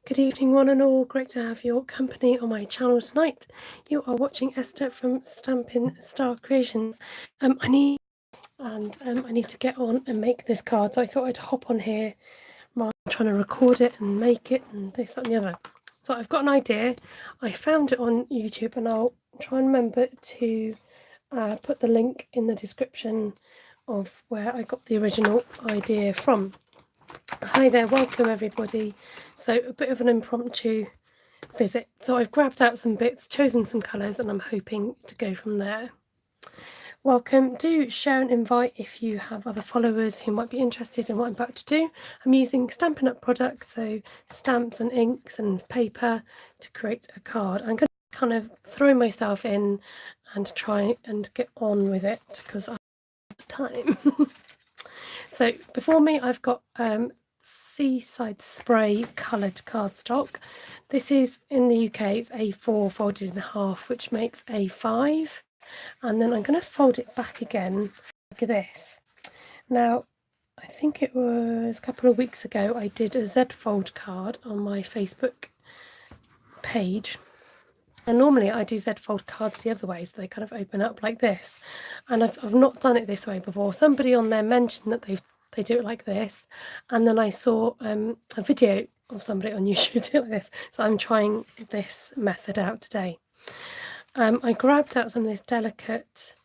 Good evening, one and all. Great to have your company on my channel tonight. You are watching Esther from Stampin' Star Creations. I need to get on and make this card, so I thought I'd hop on here while I'm trying to record it and make it and this, that and the other. So I've got an idea. I found it on YouTube and I'll try and remember to put the link in the description of where I got the original idea from. Hi there, welcome everybody. So a bit of an impromptu visit. So I've grabbed out some bits, chosen some colours, and I'm hoping to go from there. Welcome. Do share and invite if you have other followers who might be interested in what I'm about to do. I'm using Stampin' Up products, so stamps and inks and paper to create a card. I'm going to kind of throw myself in and try and get on with it because I have time. So before me I've got Seaside Spray coloured cardstock. This is, in the UK, it's A4 folded in half, which makes A5. And then I'm going to fold it back again like this. Now, I think it was a couple of weeks ago I did a Z fold card on my Facebook page. And normally I do Z fold cards the other way, so they kind of open up like this. And I've not done it this way before. Somebody on there mentioned that they do it like this, and then I saw a video of somebody on YouTube do it like this, so I'm trying this method out today. I grabbed out some of this delicate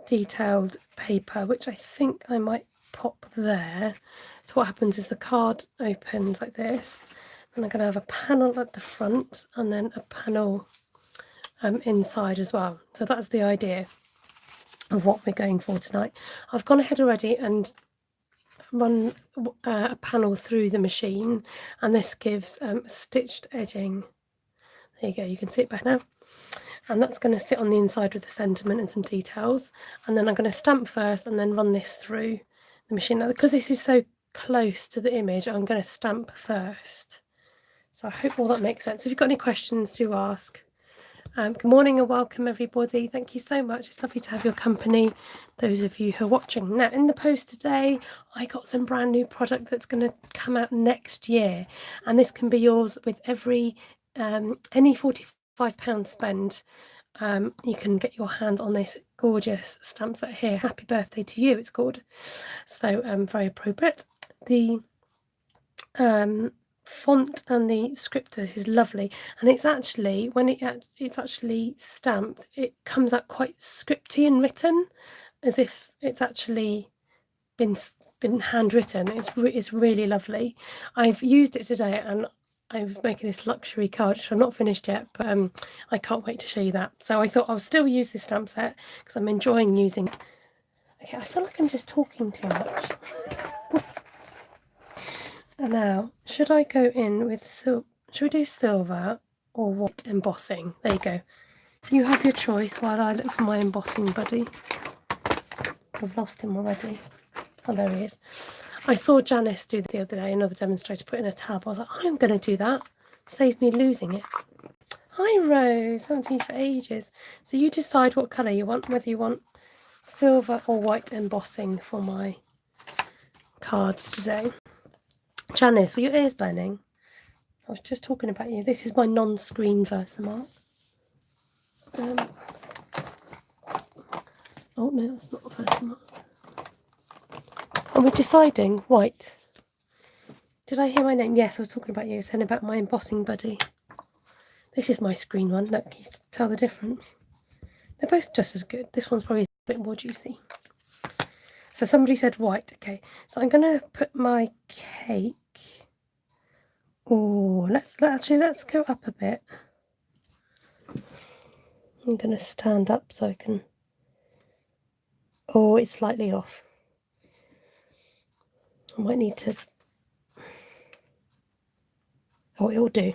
detailed paper, which I think I might pop there. So what happens is the card opens like this, and I'm going to have a panel at the front and then a panel inside as well. So that's the idea of what we're going for tonight. I've gone ahead already and run a panel through the machine, and this gives stitched edging. There you go, you can see it better now. And that's going to sit on the inside with the sentiment and some details. And then I'm going to stamp first and then run this through the machine. Now, because this is so close to the image, I'm going to stamp first. So I hope all that makes sense. If you've got any questions, do ask. Good morning and welcome everybody. Thank you so much. It's lovely to have your company, those of you who are watching. Now, in the post today, I got some brand new product that's going to come out next year, and this can be yours with every any £45 spend. You can get your hands on this gorgeous stamp set here. Happy birthday to you, it's called. So very appropriate. The font and the script of this is lovely, and it's actually, when it's actually stamped, it comes out quite scripty and written, as if it's actually been handwritten. It's really lovely. I've used it today and I'm making this luxury card, which I'm not finished yet, but I can't wait to show you that. So I thought I'll still use this stamp set because I'm enjoying using it. Okay, I feel like I'm just talking too much. And now, should I go in with should we do silver or white embossing? There you go. You have your choice while I look for my embossing buddy. I've lost him already. Oh, there he is. I saw Janice do the other day, another demonstrator, put in a tab. I was like, I'm going to do that. Saves me losing it. Hi, Rose. Haven't seen you for ages. So you decide what colour you want, whether you want silver or white embossing for my cards today. Janice, were your ears burning? I was just talking about you. This is my non-screen Versamark. Oh, no, that's not Versamark. And we're deciding white. Did I hear my name? Yes, I was talking about you, saying about my embossing buddy. This is my screen one. Look, you can tell the difference. They're both just as good. This one's probably a bit more juicy. So somebody said white. Okay, so I'm going to put my cake. Oh, let's go up a bit. I'm going to stand up so I can... Oh, it's slightly off. I might need to... Oh, it'll do.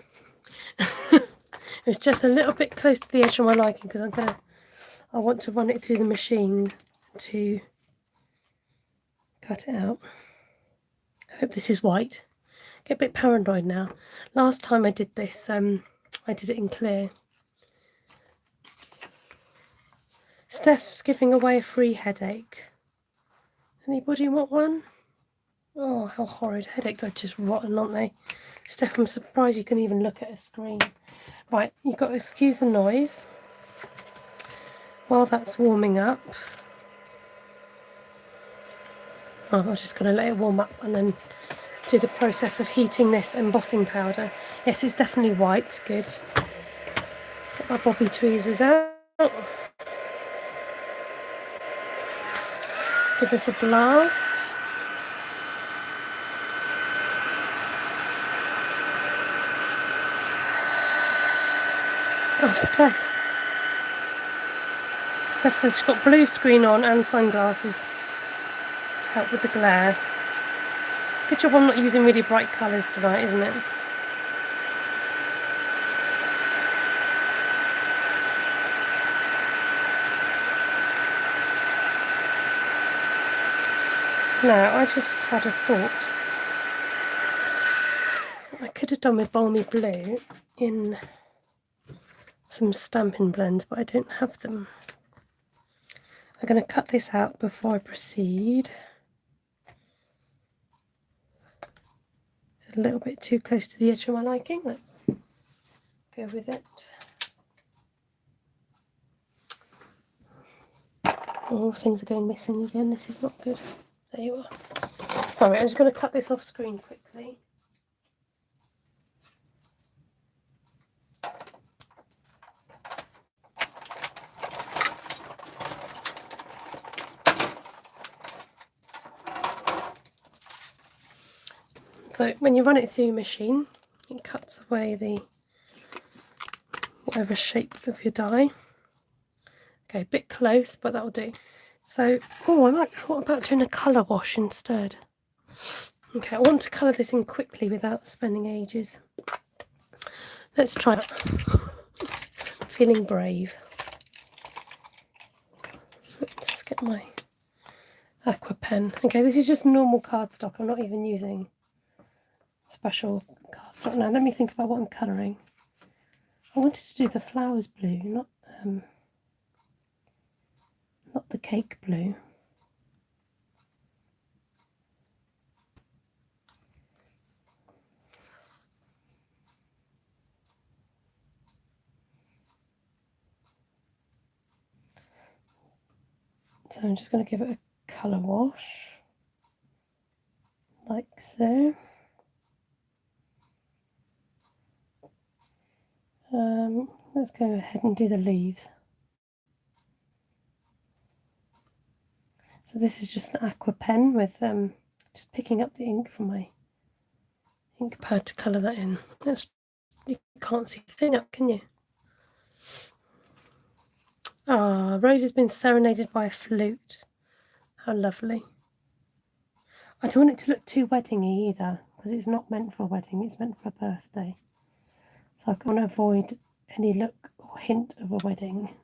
It's just a little bit close to the edge of my liking because I want to run it through the machine to cut it out. I hope this is white. Get a bit paranoid now. Last time I did this, I did it in clear. Steph's giving away a free headache. Anybody want one? Oh, how horrid. Headaches are just rotten, aren't they? Steph, I'm surprised you can even look at a screen. Right, you've got to excuse the noise while that's warming up. Oh, I'm just going to let it warm up and then do the process of heating this embossing powder. Yes, it's definitely white. Good. Get my bobby tweezers out. Give this a blast. Oh, Steph says she's got blue screen on and sunglasses to help with the glare. It's a good job I'm not using really bright colours tonight, isn't it? Now, I just had a thought. I could have done with balmy blue in some Stampin' blends, but I don't have them. I'm going to cut this out before I proceed. It's a little bit too close to the edge of my liking. Let's go with it. Oh, things are going missing again. This is not good. There you are. Sorry, I'm just going to cut this off screen quickly. So when you run it through your machine, it cuts away the whatever shape of your die. Okay, a bit close, but that'll do. So, oh, I might thought about doing a colour wash instead. Okay, I want to colour this in quickly without spending ages. Let's try it. Feeling brave. Let's get my aqua pen. Okay, this is just normal cardstock. I'm not even using special cardstock. Now, let me think about what I'm colouring. I wanted to do the flowers blue, not the cake blue. So I'm just going to give it a colour wash, like so. Let's go ahead and do the leaves. So this is just an aqua pen with just picking up the ink from my ink pad to colour that in. You can't see a thing up, can you? Ah, Rose has been serenaded by a flute. How lovely. I don't want it to look too weddingy either, because it's not meant for a wedding, it's meant for a birthday. So I want to avoid any look or hint of a wedding.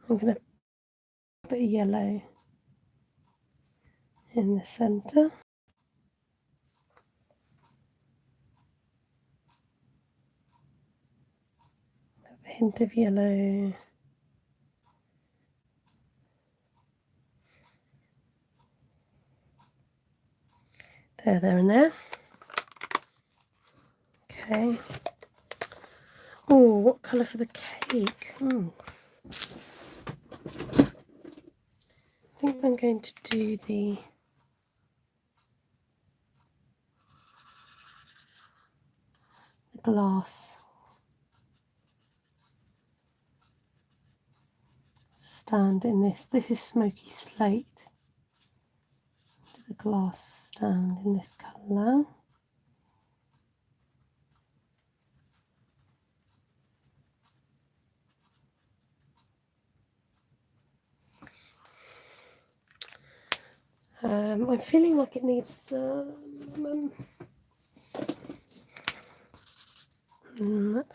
I'm going to put a yellow in the centre. A hint of yellow. There and there. Okay. Oh, what colour for the cake? I think I'm going to do the glass stand in this. This is smoky slate. Do the glass stand in this colour. I'm feeling like it needs that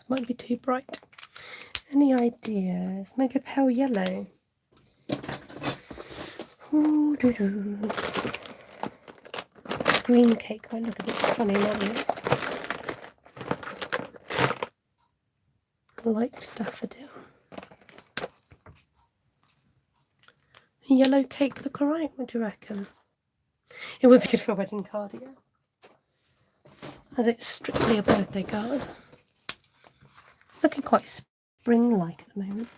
might be too bright. Any ideas? Make a pale yellow. Ooh, doo -doo. Green cake might look a bit funny, might it? light daffodil. A yellow cake look alright, what do you reckon? It would be good for a wedding card, yeah. As it's strictly a birthday card. It's looking quite spring-like at the moment.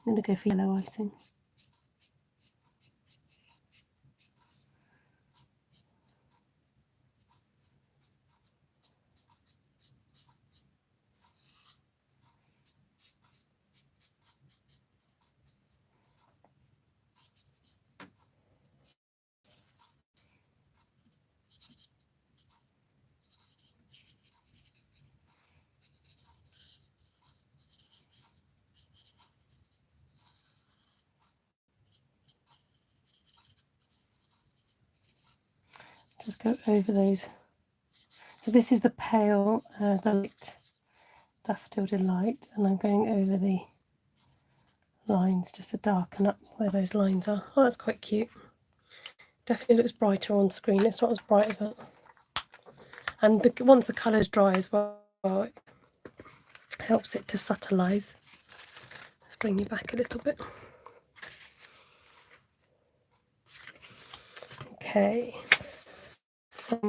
I'm going to go for yellow icing. Just go over those. So this is the pale, the light daffodil delight, and I'm going over the lines just to darken up where those lines are. Oh, that's quite cute. Definitely looks brighter on screen. It's not as bright as that. And once the colour's dry as well, it helps it to subtilise. Let's bring you back a little bit. Okay, so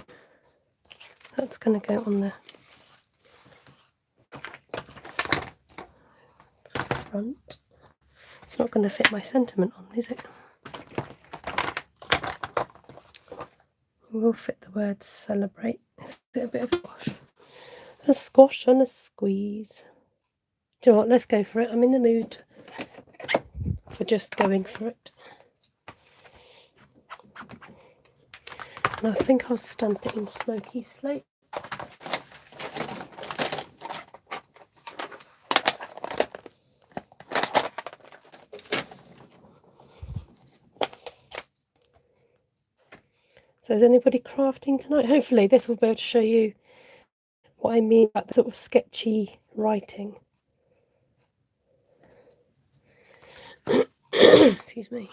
that's going to go on the front. It's not going to fit my sentiment on, is it? It will fit the word celebrate. Is it a bit of a squash? A squash and a squeeze. Do you know what? Let's go for it. I'm in the mood for just going for it. And I think I'll stamp it in smoky slate. So is anybody crafting tonight? Hopefully this will be able to show you what I mean about the sort of sketchy writing. Excuse me.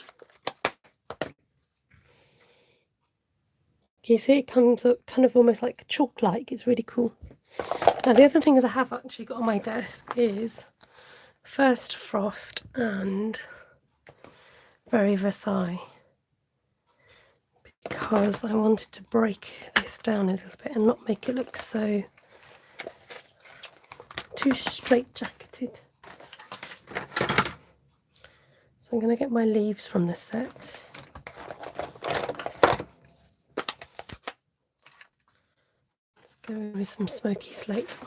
Can you see it comes up kind of almost like chalk-like? It's really cool. Now the other things I have actually got on my desk is First Frost and Very Versailles, because I wanted to break this down a little bit and not make it look so too straight-jacketed. So I'm going to get my leaves from the set. Let's go with some smoky slate.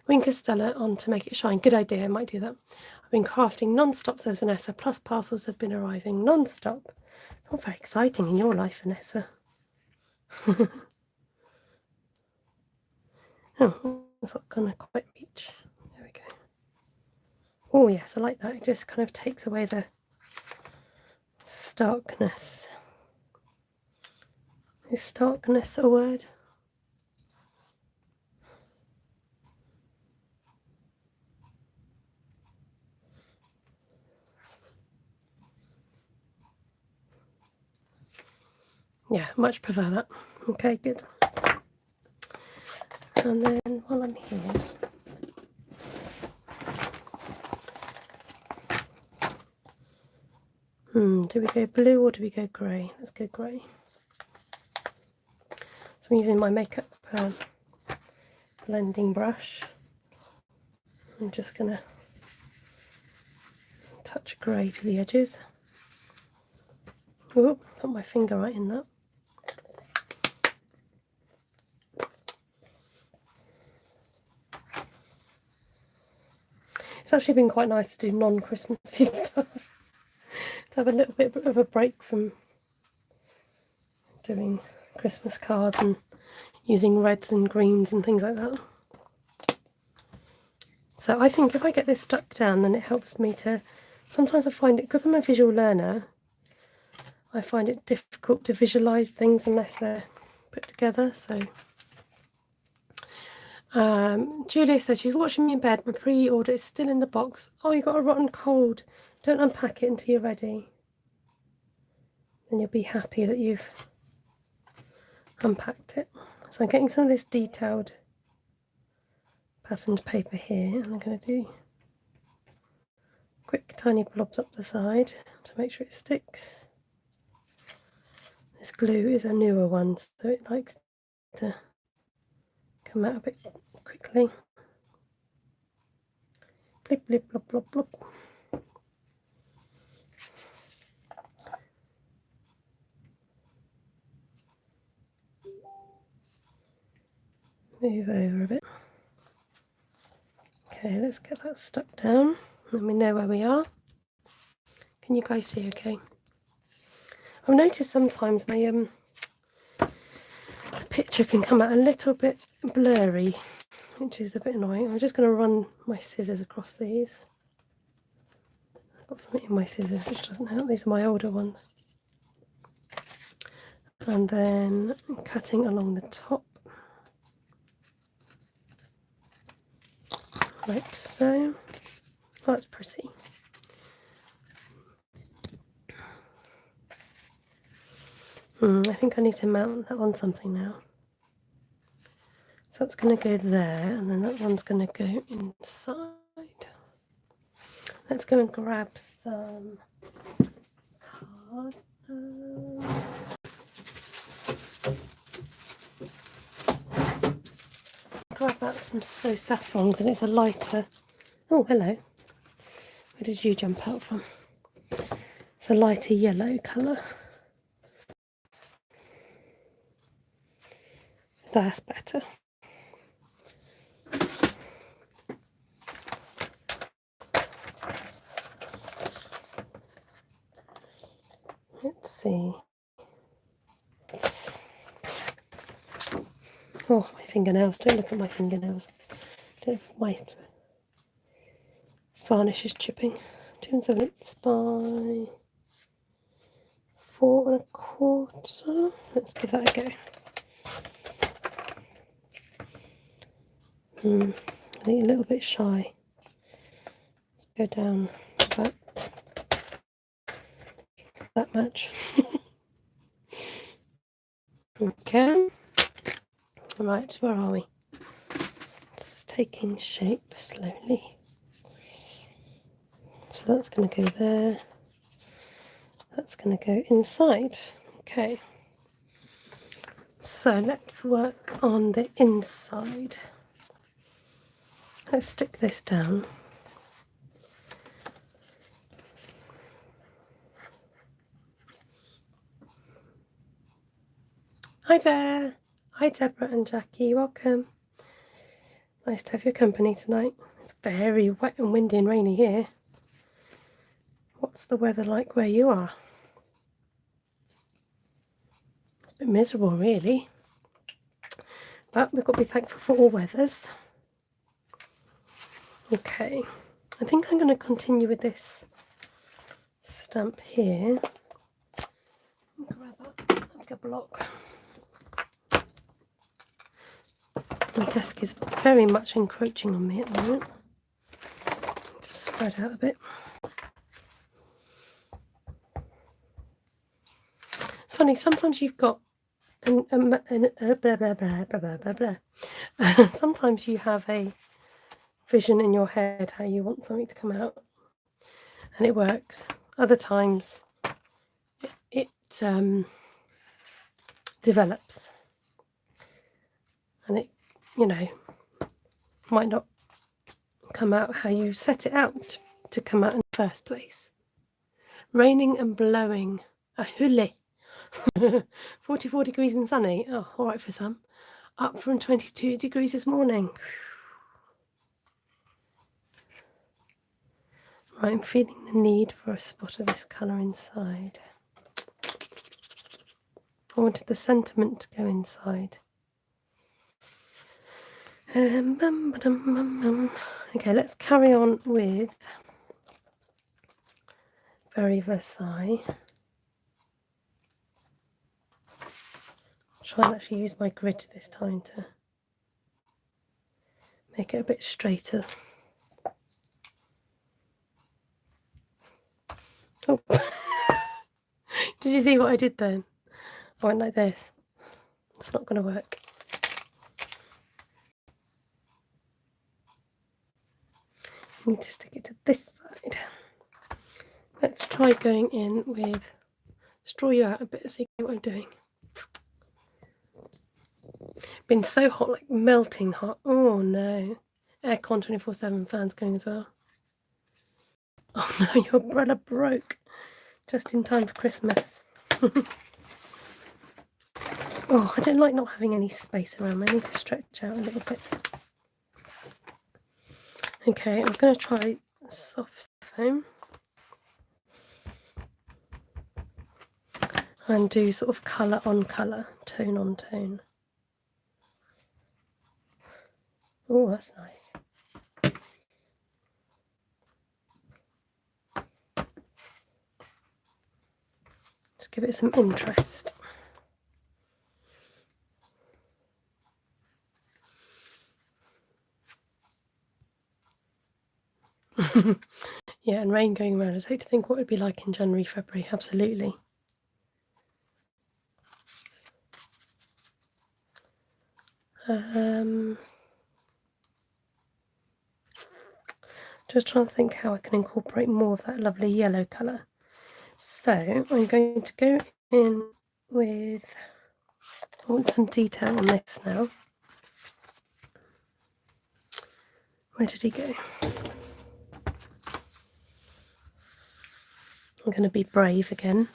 Wing Castella on to make it shine. Good idea, I might do that. I've been crafting non-stop, says Vanessa, plus parcels have been arriving non-stop. It's not very exciting in your life, Vanessa. Oh, that's not going to quite reach. There we go. Oh yes, I like that. It just kind of takes away the starkness. Is starkness a word? Yeah, much prefer that. Okay, good. And then while I'm here, do we go blue or do we go grey? Let's go grey. So I'm using my makeup blending brush. I'm just going to touch grey to the edges. Oh, put my finger right in that. It's actually been quite nice to do non-Christmassy stuff. To have a little bit of a break from doing Christmas cards and using reds and greens and things like that. So I think if I get this stuck down, then it helps me to, sometimes I find it, because I'm a visual learner, I find it difficult to visualise things unless they're put together. So Julia says she's watching me in bed. My pre-order is still in the box. Oh, you got a rotten cold. Don't unpack it until you're ready. And you'll be happy that you've unpacked it. So I'm getting some of this detailed patterned paper here, and I'm going to do quick tiny blobs up the side to make sure it sticks. This glue is a newer one, so it likes to come out a bit quickly. Blip, blip, blop, blop, blop. Move over a bit. Okay, let's get that stuck down. Let me know where we are. Can you guys see okay? I've noticed sometimes my picture can come out a little bit blurry, which is a bit annoying. I'm just going to run my scissors across these. I've got something in my scissors which doesn't help. These are my older ones. And then cutting along the top, like so. Oh, that's pretty. I think I need to mount that on something now. So that's going to go there, and then that one's going to go inside. Let's go and grab some card. Grab out some saffron because it's a lighter. Oh, hello. Where did you jump out from? It's a lighter yellow colour. That's better. Let's see. Oh, my fingernails. Don't look at my fingernails. My varnish is chipping. 2 7/8 by 4 1/4. Let's give that a go. I think a little bit shy. Let's go down about that much. Okay. Right, where are we? It's taking shape slowly. So that's going to go there. That's going to go inside. Okay. So let's work on the inside. Let's stick this down. Hi there. Hi Deborah and Jackie, welcome. Nice to have your company tonight. It's very wet and windy and rainy here. What's the weather like where you are? It's a bit miserable really, but we've got to be thankful for all weathers. Okay, I think I'm going to continue with this stamp here. Grab like a block. My desk is very much encroaching on me at the moment. Just spread out a bit. It's funny, sometimes you've got blah, blah, blah, blah, blah, blah, blah. Sometimes you have a vision in your head how you want something to come out and it works. Other times it develops and it, you know, might not come out how you set it out to come out in the first place. Raining and blowing, a hule. 44 degrees and sunny. Oh, all right for some. Up from 22 degrees this morning. Right, I'm feeling the need for a spot of this colour inside. I wanted the sentiment to go inside. Okay, let's carry on with Very Versailles. Try and actually use my grid this time to make it a bit straighter. Oh, did you see what I did then? I went like this. It's not going to work. I need to stick it to this side. Let's try going in with, straw you out a bit so you see what I'm doing. Been so hot, like melting hot. Oh no. Aircon 24/7 fans going as well. Oh no, your umbrella broke. Just in time for Christmas. Oh, I don't like not having any space around me. I need to stretch out a little bit. Okay, I'm going to try soft foam. And do sort of colour on colour, tone on tone. Oh, that's nice. Just give it some interest. Yeah, and rain going around. I hate to think what it would be like in January, February. Absolutely. Just trying to think how I can incorporate more of that lovely yellow colour. So I'm going to go in with, I want some detail on this now. Where did he go? I'm going to be brave again.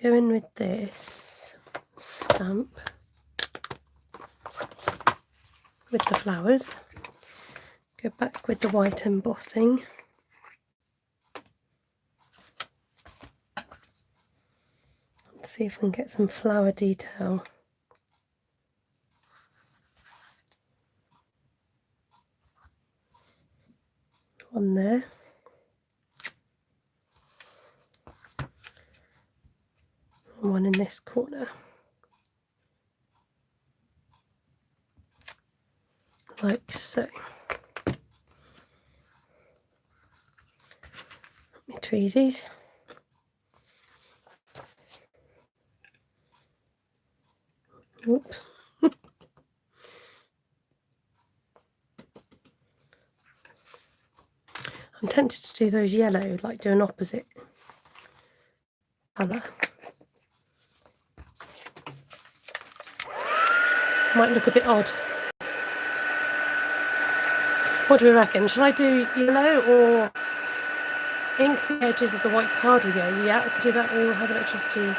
Go in with this stamp with the flowers. Go back with the white embossing. Let's see if I can get some flower detail. On there. And one in this corner. Like so. My tweezies. Oops. I'm tempted to do those yellow, like do an opposite colour. Might look a bit odd. What do we reckon? Should I do yellow or ink the edges of the white card with yellow? Yeah, I could do that, or we'll have electricity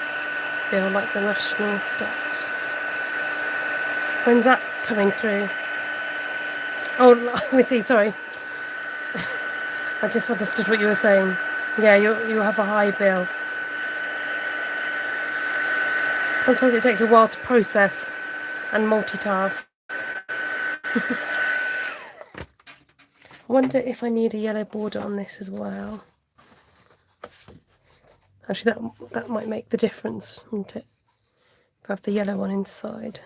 bill like the national debt. When's that coming through? Oh, let me see, sorry. I just understood what you were saying. Yeah, you'll have a high bill. Sometimes it takes a while to process and multitask. I wonder if I need a yellow border on this as well. Actually, that might make the difference, wouldn't it? If I have the yellow one inside.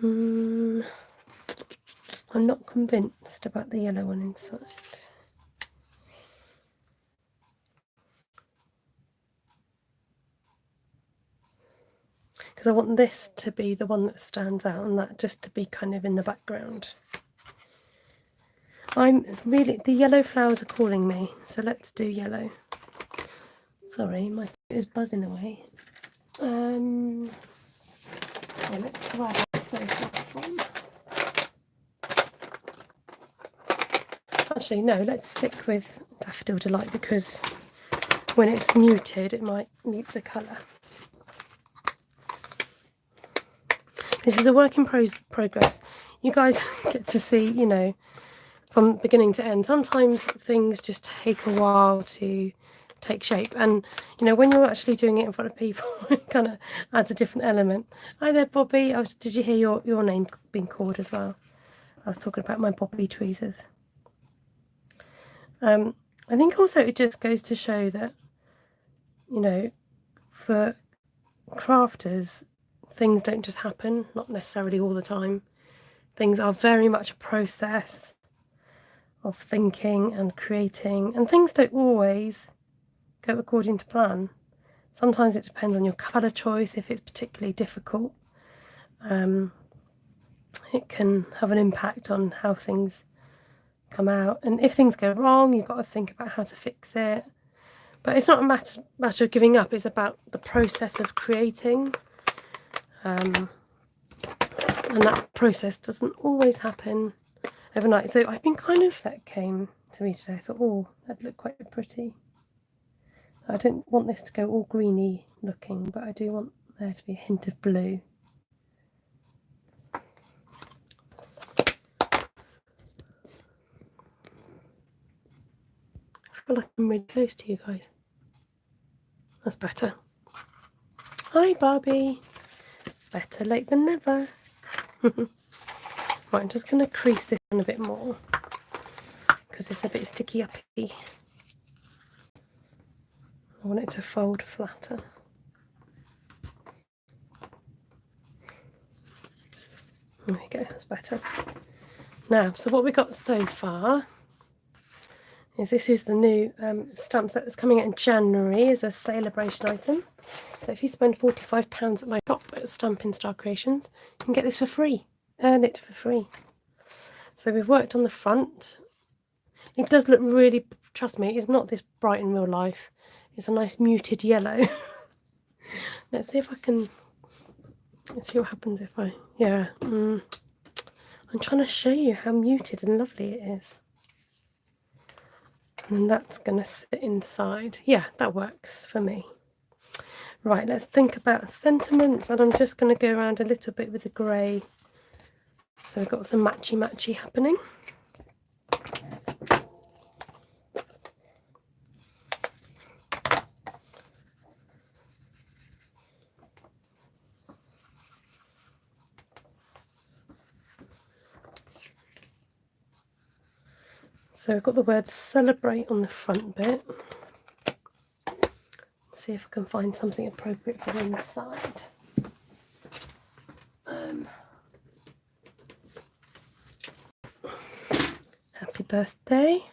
I'm not convinced about the yellow one inside. Because I want this to be the one that stands out and that just to be kind of in the background. The yellow flowers are calling me, so let's do yellow. Sorry, my foot is buzzing away. Yeah, let's grab a sofa from. Actually, no, let's stick with Daffodil Delight because when it's muted, it might mute the colour. This is a work in progress. You guys get to see, you know, from beginning to end. Sometimes things just take a while to take shape, and you know, when you're actually doing it in front of people, it kind of adds a different element. Hi there, Bobby. Did you hear your name being called as well? I was talking about my Bobby tweezers. I think also it just goes to show that, you know, for crafters, things don't just happen, not necessarily all the time. Things are very much a process of thinking and creating, and things don't always go according to plan. Sometimes it depends on your colour choice. If it's particularly difficult, it can have an impact on how things come out. And if things go wrong, you've got to think about how to fix it. But it's not a matter of giving up, it's about the process of creating. And that process doesn't always happen overnight. So I've been kind of, that came to me today, I thought, oh, that'd look quite pretty. I don't want this to go all greeny looking, but I do want there to be a hint of blue. I feel like I'm really close to you guys. That's better. Hi Barbie. Better late than never. Right, I'm just going to crease this one a bit more because it's a bit sticky uppy. I want it to fold flatter. There we go, that's better. Now, so what we got so far is this is the new stamp set that's coming out in January as a celebration item. So if you spend £45 at my shop at Stampin Star Creations, you can get this for free. Earn it for free. So we've worked on the front. It does look really, trust me, it's not this bright in real life. It's a nice muted yellow. Let's see if I can, let's see what happens if I, yeah. I'm trying to show you how muted and lovely it is. And that's going to sit inside. Yeah, that works for me. Right, let's think about sentiments, and I'm just going to go around a little bit with the grey. So we've got some matchy-matchy happening. So we've got the word celebrate on the front bit. Let's see if I can find something appropriate for the inside. Happy birthday.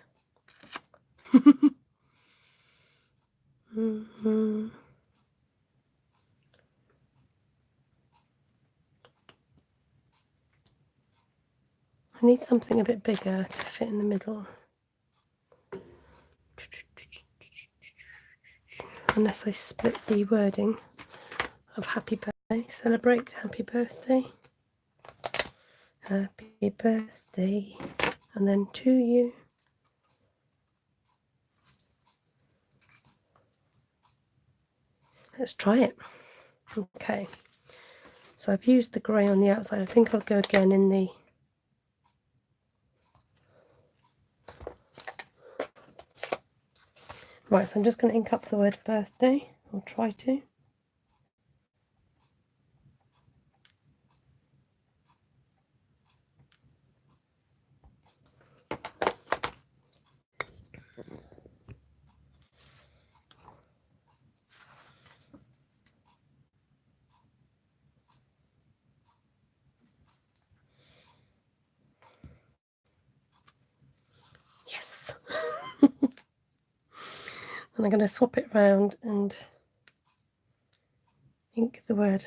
I need something a bit bigger to fit in the middle. Unless I split the wording of happy birthday. Celebrate happy birthday. Happy birthday. And then to you. Let's try it. Okay. So I've used the grey on the outside. I think I'll go again in the right, so I'm just going to ink up the word birthday. I'll try to. Yes. And I'm going to swap it round and ink the word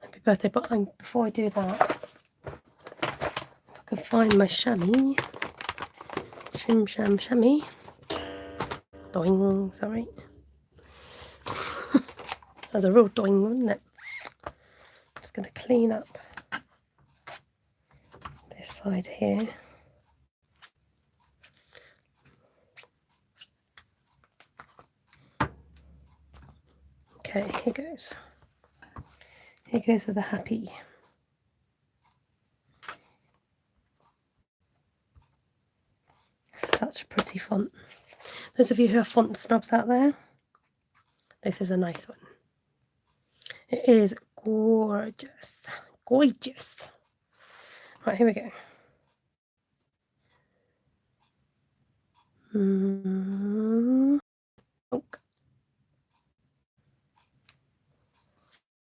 happy birthday. But before I do that, if I can find my chamois. Shim sham chamois. Doing, sorry. That was a real doing, wasn't it? Just going to clean up this side here. Okay, here goes. Here goes with a happy. Such a pretty font. Those of you who are font snobs out there, this is a nice one. It is gorgeous. Gorgeous. Right, here we go. Oh.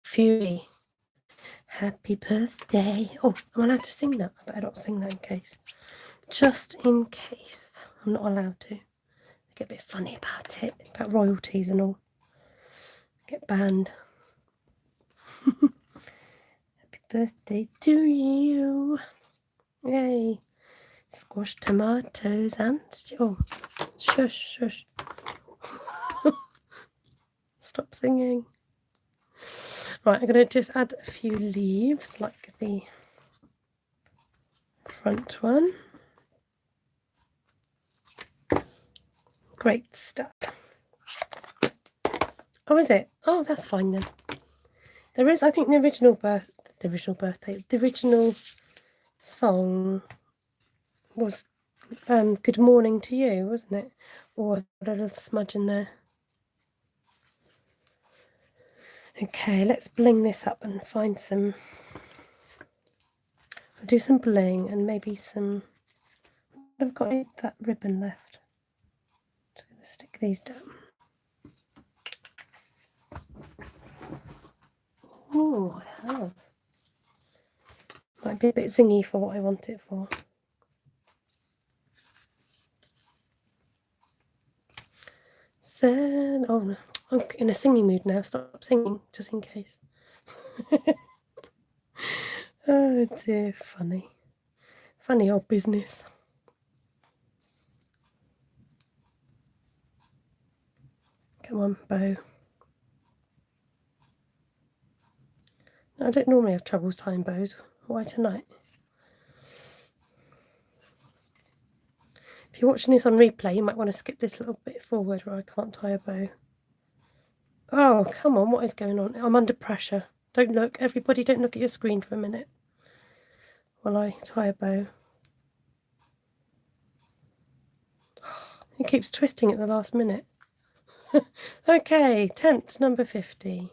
Fury. Happy birthday. Oh, am I allowed to sing that? I better not sing that in case. Just in case. I'm not allowed to. I get a bit funny about it, about royalties and all. Get banned. Happy birthday to you. Yay. Squash, tomatoes and oh, shush, shush. Stop singing. Right, I'm going to just add a few leaves like the front one. Great stuff. Oh, is it? Oh, that's fine then. There is, I think, the original song was Good Morning to You, wasn't it? Or a little smudge in there. Okay, let's bling this up and find some. I'll do some bling and maybe some. I've got that ribbon left. Just going to stick these down. Oh, I have. Might be a bit zingy for what I want it for. Then, oh no, I'm in a singing mood now. Stop singing, just in case. Oh dear, funny. Funny old business. Come on, bow. I don't normally have troubles tying bows. Why tonight? If you're watching this on replay, you might want to skip this little bit forward where I can't tie a bow. Oh, come on, what is going on? I'm under pressure. Don't look. Everybody don't look at your screen for a minute while I tie a bow. It keeps twisting at the last minute. Okay, tent number 50.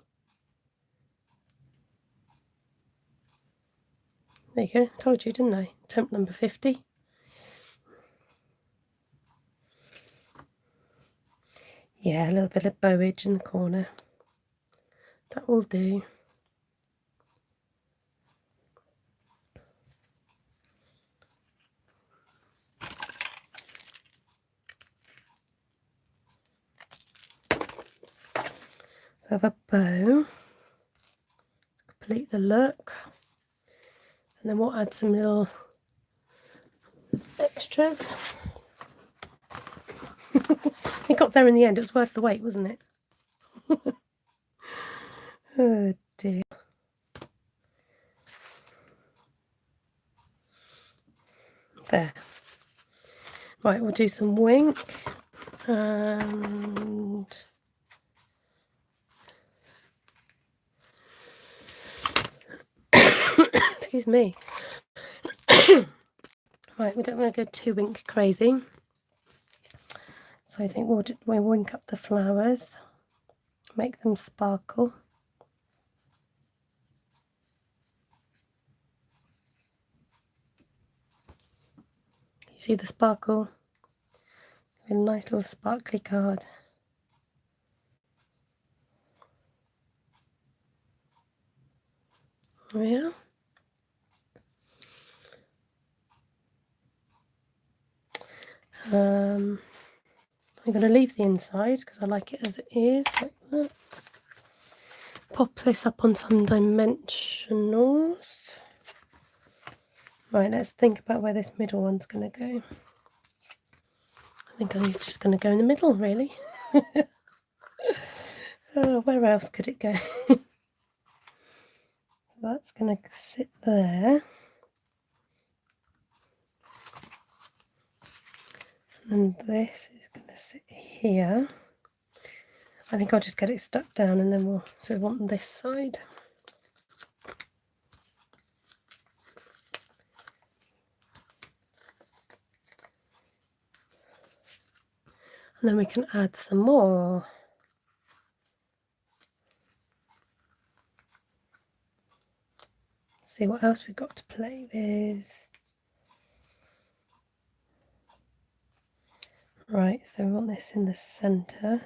There you go. I told you, didn't I? Tent number 50. Yeah, a little bit of bowage in the corner. That will do. So I have a bow. Complete the look. And then we'll add some little extras. It got there in the end. It was worth the wait, wasn't it? Oh dear. There. Right, we'll do some wink. And excuse me. Right, we don't want to go too wink crazy. So I think we'll wink up the flowers, make them sparkle. You see the sparkle? A nice little sparkly card. Yeah. I'm going to leave the inside because I like it as it is, like that. Pop this up on some dimensionals. Right, let's think about where this middle one's going to go. I think it's just going to go in the middle, really. Oh, where else could it go? That's going to sit there. And this is going to sit here. I think I'll just get it stuck down and then so we want this side. And then we can add some more. See what else we've got to play with. Right, so we want this in the centre.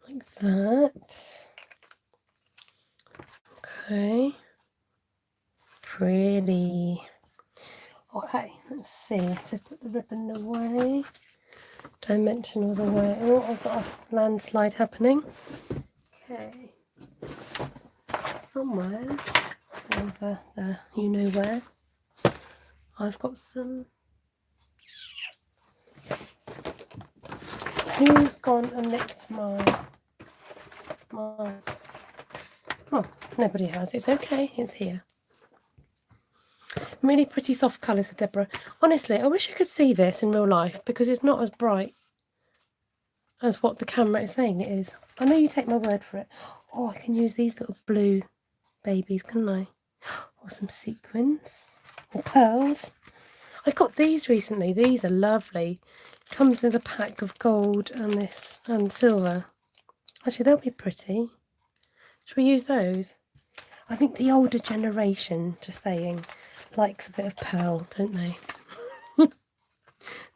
Like that. Okay. Pretty. Okay, let's see. So put the ribbon away. dimensionals away. Oh, I've got a landslide happening. Okay. Somewhere over there, you know where, I've got some. Who's gone and nicked my... Oh, nobody has. It's okay. It's here. Really pretty soft colours, Deborah. Honestly, I wish you could see this in real life because it's not as bright as what the camera is saying it is. I know you take my word for it. Oh, I can use these little blue babies, couldn't I? Or some sequins or pearls. I've got these recently. These are lovely. Comes with a pack of gold and this and silver. Actually, they'll be pretty. Should we use those? I think the older generation, just saying, likes a bit of pearl, don't they?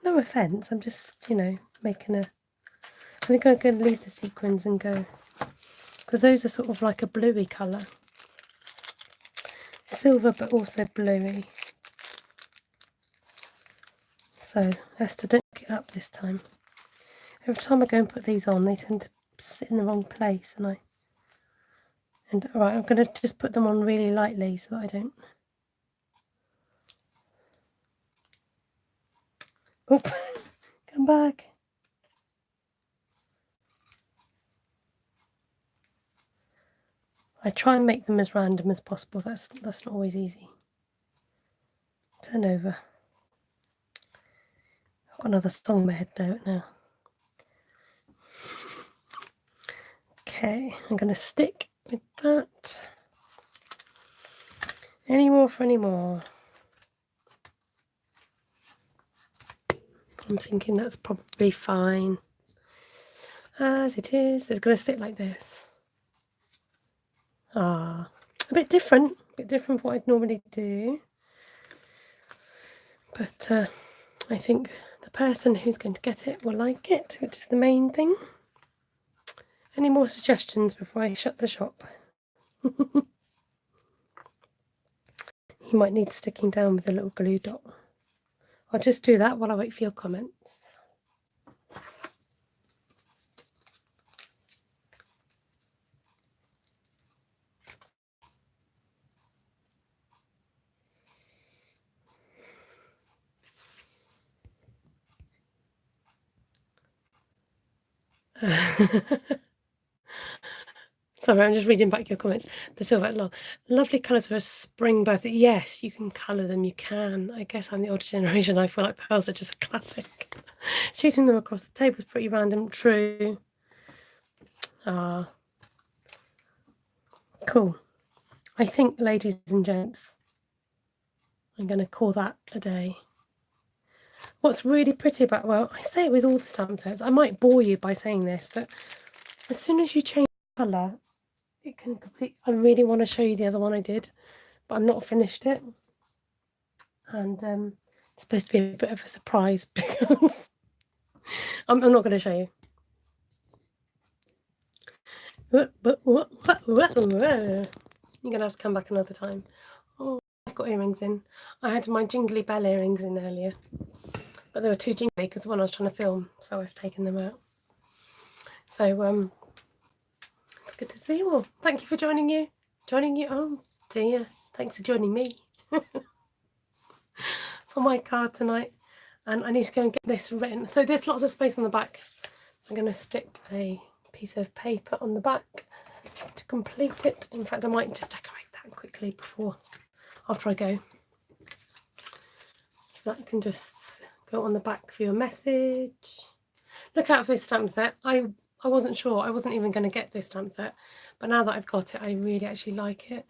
No offence, I'm just, you know, making a... I think I'm going to leave the sequins and go, because those are sort of like a bluey colour. Silver, but also bluey. So, Esther, don't pick it up this time. Every time I go and put these on, they tend to sit in the wrong place, and alright, I'm going to just put them on really lightly so that I don't... Oop, come back. I try and make them as random as possible. That's not always easy. Turn over. I've got another song in my head now. Okay, I'm going to stick with that. Any more for any more? I'm thinking that's probably fine. As it is, it's going to stick like this. A bit different from what I'd normally do. But I think the person who's going to get it will like it, which is the main thing. Any more suggestions before I shut the shop? You might need sticking down with a little glue dot. I'll just do that while I wait for your comments. Sorry, I'm just reading back your comments. The silver, lovely colours for a spring birthday. Yes, you can colour them, you can. I guess I'm the older generation. I feel like pearls are just a classic. Shooting them across the table is pretty random. True. Cool. I think, ladies and gents, I'm going to call that a day. What's really pretty about, well, I say it with all the stamp sets. I might bore you by saying this, that as soon as you change colour, it can complete... I really want to show you the other one I did, but I'm not finished it. And it's supposed to be a bit of a surprise because I'm not going to show you. You're going to have to come back another time. Oh, I've got earrings in. I had my jingly bell earrings in earlier, but they were too jingly because the one I was trying to film, so I've taken them out. So it's good to see you all. Thank you for joining you. Oh dear, thanks for joining me for my card tonight. And I need to go and get this written. So there's lots of space on the back, so I'm going to stick a piece of paper on the back to complete it. In fact, I might just decorate that quickly after I go. So that can just go on the back for your message. Look out for this stamp set. I wasn't sure. I wasn't even going to get this stamp set, but now that I've got it, I really actually like it,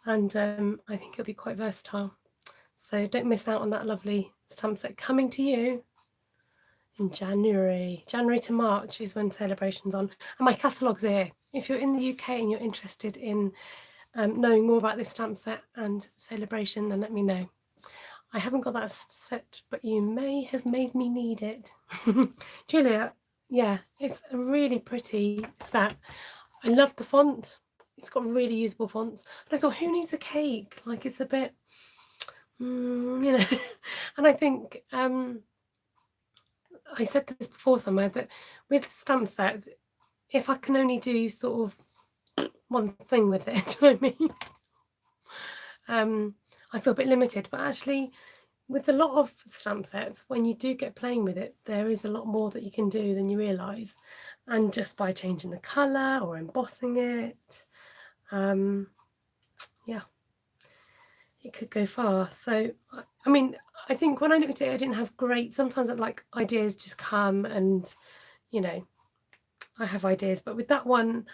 and I think it'll be quite versatile. So don't miss out on that lovely stamp set coming to you in January. January to March is when celebration's on, and my catalogue's here. If you're in the UK and you're interested in knowing more about this stamp set and celebration, then let me know. I haven't got that set, but you may have made me need it. Julia, yeah, it's a really pretty set. I love the font. It's got really usable fonts. But I thought, who needs a cake? Like, it's a bit, you know. And I think I said this before somewhere, that with stamp sets, if I can only do sort of one thing with it, do you know what I mean? I feel a bit limited, but actually with a lot of stamp sets, when you do get playing with it, there is a lot more that you can do than you realise. And just by changing the colour or embossing it, yeah, it could go far. So, I mean, I think when I looked at it, I didn't have great, sometimes like ideas just come and, you know, I have ideas. But with that one,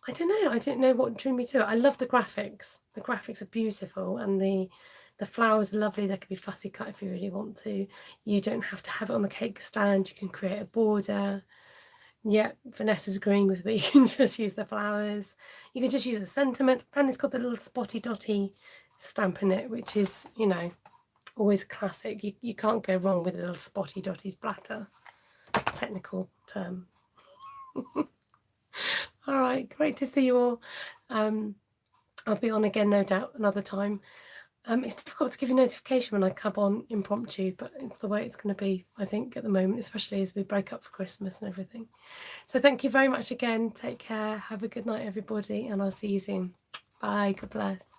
I don't know. I didn't know what drew me to it. I love the graphics. The graphics are beautiful, and the flowers are lovely. They could be fussy cut if you really want to. You don't have to have it on the cake stand. You can create a border. Yeah, Vanessa's agreeing with me. You can just use the flowers. You can just use the sentiment, and it's got the little spotty dotty stamp in it, which is, you know, always classic. You can't go wrong with a little spotty dotty splatter. Technical term. All right, great to see you all. I'll be on again, no doubt, another time. It's difficult to give you notification when I come on impromptu, but it's the way it's going to be, I think, at the moment, especially as we break up for Christmas and everything. So thank you very much again. Take care. Have a good night, everybody, and I'll see you soon. Bye. God bless.